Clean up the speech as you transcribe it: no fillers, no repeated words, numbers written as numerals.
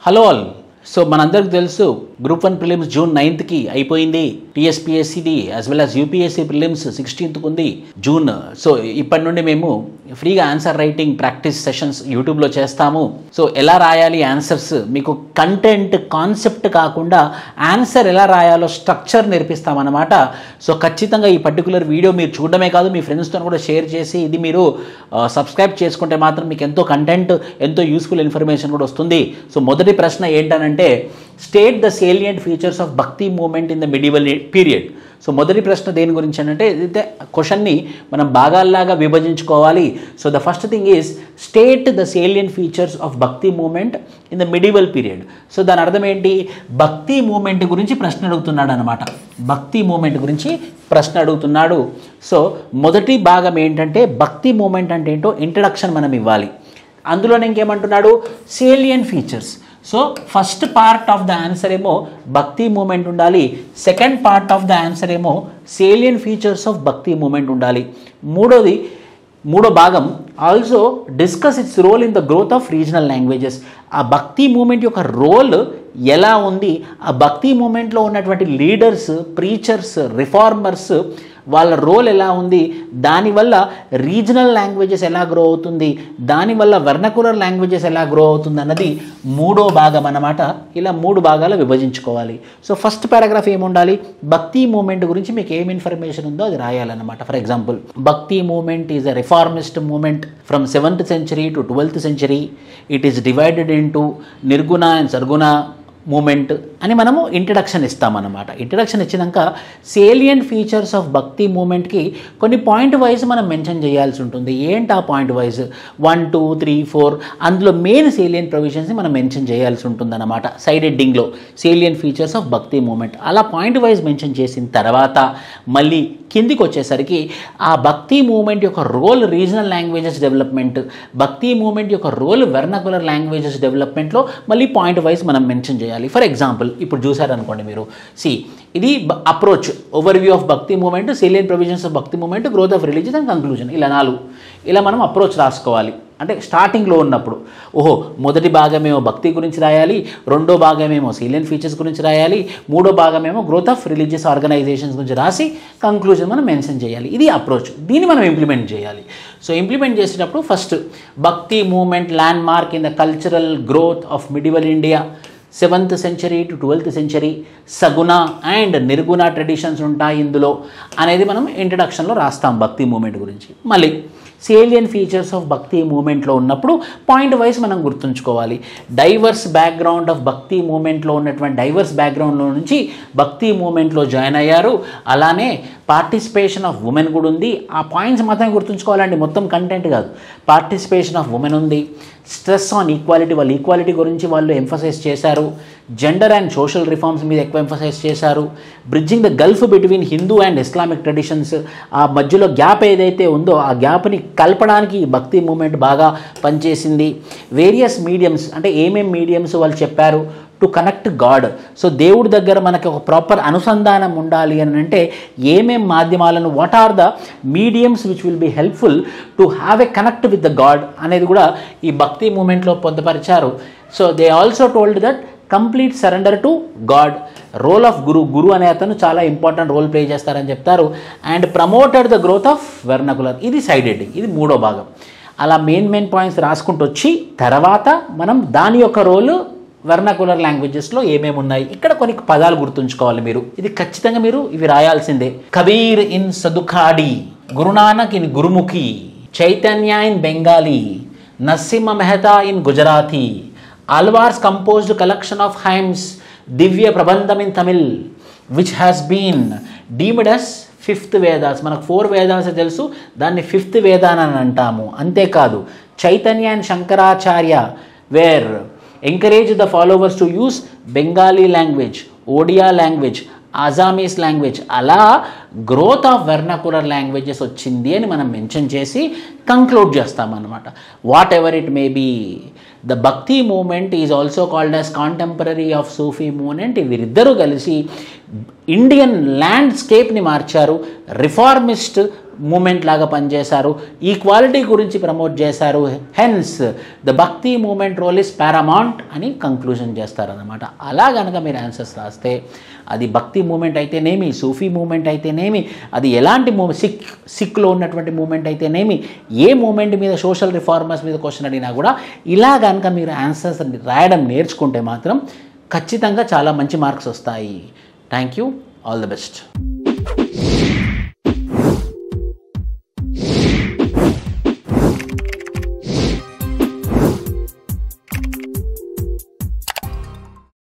Hello all. So మనందరికి తెలుసు group 1 prelims June 9కి అయిపోయింది. టీఎస్పీఎస్సీది as well as UPSC prelims 16th ఉంది జూన్. సో ఇప్పటి నుండి మేము ఫ్రీగా ఆన్సర్ రైటింగ్ ప్రాక్టీస్ సెషన్స్ యూట్యూబ్లో చేస్తాము. సో ఎలా రాయాలి ఆన్సర్స్, మీకు కంటెంట్ కాన్సెప్ట్ కాకుండా ఆన్సర్ ఎలా రాయాలో స్ట్రక్చర్ నేర్పిస్తామన్నమాట. సో ఖచ్చితంగా ఈ పర్టికులర్ వీడియో మీరు చూడడమే కాదు, మీ ఫ్రెండ్స్తో కూడా షేర్ చేసి ఇది మీరు సబ్స్క్రైబ్ చేసుకుంటే మాత్రం మీకు ఎంతో కంటెంట్, ఎంతో యూస్ఫుల్ ఇన్ఫర్మేషన్ కూడా వస్తుంది. సో మొదటి ప్రశ్న ఏంటనంటే, state the salient features of bhakti movement in the medieval period. So మొదటి ప్రశ్న దేని గురించి అంటే, ఇదైతే క్వశ్చన్ని మనం భాగాల్లాగా విభజించుకోవాలి. So the first thing is state the salient features of bhakti movement in the medieval period. So దాని అర్థం ఏంటి, భక్తి మూమెంట్ గురించి ప్రశ్న అడుగుతున్నాడు అనమాట. భక్తి మూమెంట్ గురించి ప్రశ్న అడుగుతున్నాడు. సో మొదటి భాగం ఏంటంటే, భక్తి మూమెంట్ అంటే ఏంటో ఇంట్రడక్షన్ మనం ఇవ్వాలి. అందులోనే ఇంకేమంటున్నాడు, salient features. So first part of the answer ఏమో భక్తి మూమెంట్ ఉండాలి, second part of the answer ఏమో salient features of bhakti movement ఉండాలి. మూడో భాగం also discuss its role in the growth of regional languages. ఆ భక్తి మూమెంట్ యొక్క రోల్ ఎలా ఉంది, ఆ భక్తి మూమెంట్లో ఉన్నటువంటి లీడర్స్, ప్రీచర్స్, రిఫార్మర్స్ వాళ్ళ రోల్ ఎలా ఉంది, దానివల్ల రీజనల్ లాంగ్వేజెస్ ఎలా గ్రో అవుతుంది, దానివల్ల వెర్నకులర్ లాంగ్వేజెస్ ఎలా గ్రో అవుతుంది అన్నది మూడో భాగం అన్నమాట. ఇలా 3 భాగాలు విభజించుకోవాలి. సో ఫస్ట్ పారాగ్రాఫ్ ఏముండాలి, భక్తి మూమెంట్ గురించి మీకు ఏం ఇన్ఫర్మేషన్ ఉందో అది రాయాలన్నమాట. For example, bhakti movement is a reformist movement from 7th century to 12th century. It is divided into nirguna and sarguna movement అని మనము ఇంట్రడక్షన్ ఇస్తామన్నమాట. ఇంట్రడక్షన్ ఇచ్చినాక సేలియంట్ ఫీచర్స్ ఆఫ్ భక్తి మూమెంట్కి కొన్ని పాయింట్ వైజ్ మనం మెన్షన్ చేయాల్సి ఉంటుంది. ఏంటి ఆ పాయింట్ వైజ్, 1, 2, 3, 4 అందులో మెయిన్ సేలియంట్ ప్రొవిజన్స్ని మనం మెన్షన్ చేయాల్సి ఉంటుందన్నమాట. సైడ్ హెడ్డింగ్లో salient features of bhakti movement అలా పాయింట్ వైజ్ మెన్షన్ చేసిన తర్వాత మళ్ళీ కిందికి వచ్చేసరికి ఆ భక్తి మూమెంట్ యొక్క role regional languages development, bhakti movement యొక్క రోల్ వెర్నకులర్ లాంగ్వేజెస్ డెవలప్మెంట్లో మళ్ళీ పాయింట్ వైజ్ మనం మెన్షన్ చేయాలి. ఫర్ ఎగ్జాంపుల్ ఇప్పుడు చూసారనుకోండి మీరు, ఇది approach overview of bhakti movement, salient provisions of bhakti movement, growth of religion and conclusion, ఇలా 4 ఇలా మనం అప్రోచ్ రాసుకోవాలి. అంటే స్టార్టింగ్లో ఉన్నప్పుడు మొదటి భాగమేమో భక్తి గురించి రాయాలి, రెండో భాగమేమో సేలియన్ ఫీచర్స్ గురించి రాయాలి, మూడో భాగమేమో గ్రోత్ ఆఫ్ రిలీజియస్ ఆర్గనైజేషన్స్ గురించి రాసి కంక్లూజన్ మనం మెన్షన్ చేయాలి. ఇది అప్రోచ్. దీన్ని మనం ఇంప్లిమెంట్ చేయాలి. సో ఇంప్లిమెంట్ చేసేటప్పుడు first bhakti movement landmark in the cultural growth of medieval India 7th century to 12th century, saguna and nirguna traditions ఉంటాయి ఇందులో అనేది మనం ఇంట్రడక్షన్లో రాస్తాం భక్తి మూమెంట్ గురించి. మళ్ళీ సేలియన్ ఫీచర్స్ ఆఫ్ భక్తి మూమెంట్లో ఉన్నప్పుడు పాయింట్ వైజ్ మనం గుర్తుంచుకోవాలి. డైవర్స్ బ్యాక్గ్రౌండ్ ఆఫ్ భక్తి మూమెంట్లో ఉన్నటువంటి డైవర్స్ బ్యాక్గ్రౌండ్లో నుంచి భక్తి మూమెంట్లో జాయిన్ అయ్యారు. అలానే పార్టిసిపేషన్ ఆఫ్ ఉమెన్ కూడా ఉంది. ఆ పాయింట్స్ మాత్రమే గుర్తుంచుకోవాలండి, మొత్తం కంటెంట్ కాదు. పార్టిసిపేషన్ ఆఫ్ ఉమెన్ ఉంది. స్ట్రెస్ ఆన్ ఈక్వాలిటీ, వాళ్ళు ఈక్వాలిటీ గురించి వాళ్ళు ఎంఫసైజ్ చేశారు. జెండర్ అండ్ సోషల్ రిఫార్మ్స్ మీద ఎక్కువ ఎంఫసైజ్ చేశారు. Bridging the Gulf between Hindu and Islamic traditions, ఆ మధ్యలో గ్యాప్ ఏదైతే ఉందో ఆ గ్యాప్ని కలపడానికి భక్తి మూమెంట్ బాగా పనిచేసింది. వేరియస్ మీడియమ్స్, అంటే ఏమేం మీడియమ్స్ వాళ్ళు చెప్పారు టు కనెక్ట్ గాడ్. సో దేవుడి దగ్గర మనకి ఒక ప్రాపర్ అనుసంధానం ఉండాలి అని అంటే ఏమేం మాధ్యమాలను, what are the mediums which will be helpful to have a connect with the god అనేది కూడా ఈ భక్తి మూమెంట్లో పొందుపరిచారు. So they also told that complete surrender to god, role of guru అనే అతను చాలా ఇంపార్టెంట్ రోల్ ప్లే చేస్తారని చెప్తారు. And promoted the growth of vernacular, ఇది సైడ్ హెడ్డింగ్, ఇది మూడో భాగం. అలా మెయిన్ పాయింట్స్ రాసుకుంటూ వచ్చి తర్వాత మనం దాని యొక్క రోలు వెర్నకులర్ లాంగ్వేజెస్లో ఏమేమి ఉన్నాయి, ఇక్కడ కొన్ని పదాలు గుర్తుంచుకోవాలి మీరు. ఇది ఖచ్చితంగా మీరు ఇవి రాయాల్సిందే. Kabir in Sadhukkadi, Guru Nanak in Gurmukhi, Chaitanya in Bengali, Narasimha Mehta in Gujarati, Alvars composed collection of hymns, Divya Prabandham in Tamil, which has been deemed as 5th Vedas. మనకు 4 వేదాస్ తెలుసు, దాన్ని 5th వేదాన్ అని అంటాము. అంతేకాదు Chaitanya and Shankaracharya were encourage the followers to use Bengali language, Odia language, Assamese language. అలా గ్రోత్ ఆఫ్ వెర్నకులర్ లాంగ్వేజెస్ వచ్చింది అని మనం మెన్షన్ చేసి కంక్లూడ్ చేస్తామన్నమాట. Whatever it may be, the bhakti movement is also called as contemporary of Sufi movement. వీరిద్దరూ కలిసి Indian ల్యాండ్స్కేప్ని మార్చారు. Reformist moment లాగా పనిచేశారు, ఈక్వాలిటీ గురించి ప్రమోట్ చేశారు, hence the bhakti moment role is Paramount అని కంక్లూజన్ చేస్తారన్నమాట. అలా కనుక మీరు ఆన్సర్స్ రాస్తే అది భక్తి మూమెంట్ అయితేనేమి, సూఫీ మూమెంట్ అయితేనేమి, అది ఎలాంటి సిక్లో ఉన్నటువంటి మూమెంట్ అయితేనేమి, ఏ మూమెంట్ మీద సోషల్ రిఫార్మర్స్ మీద క్వశ్చన్ అడిగినా కూడా ఇలా కనుక మీరు ఆన్సర్స్ రాయడం నేర్చుకుంటే మాత్రం ఖచ్చితంగా చాలా మంచి మార్క్స్ వస్తాయి. Thank you, all the best.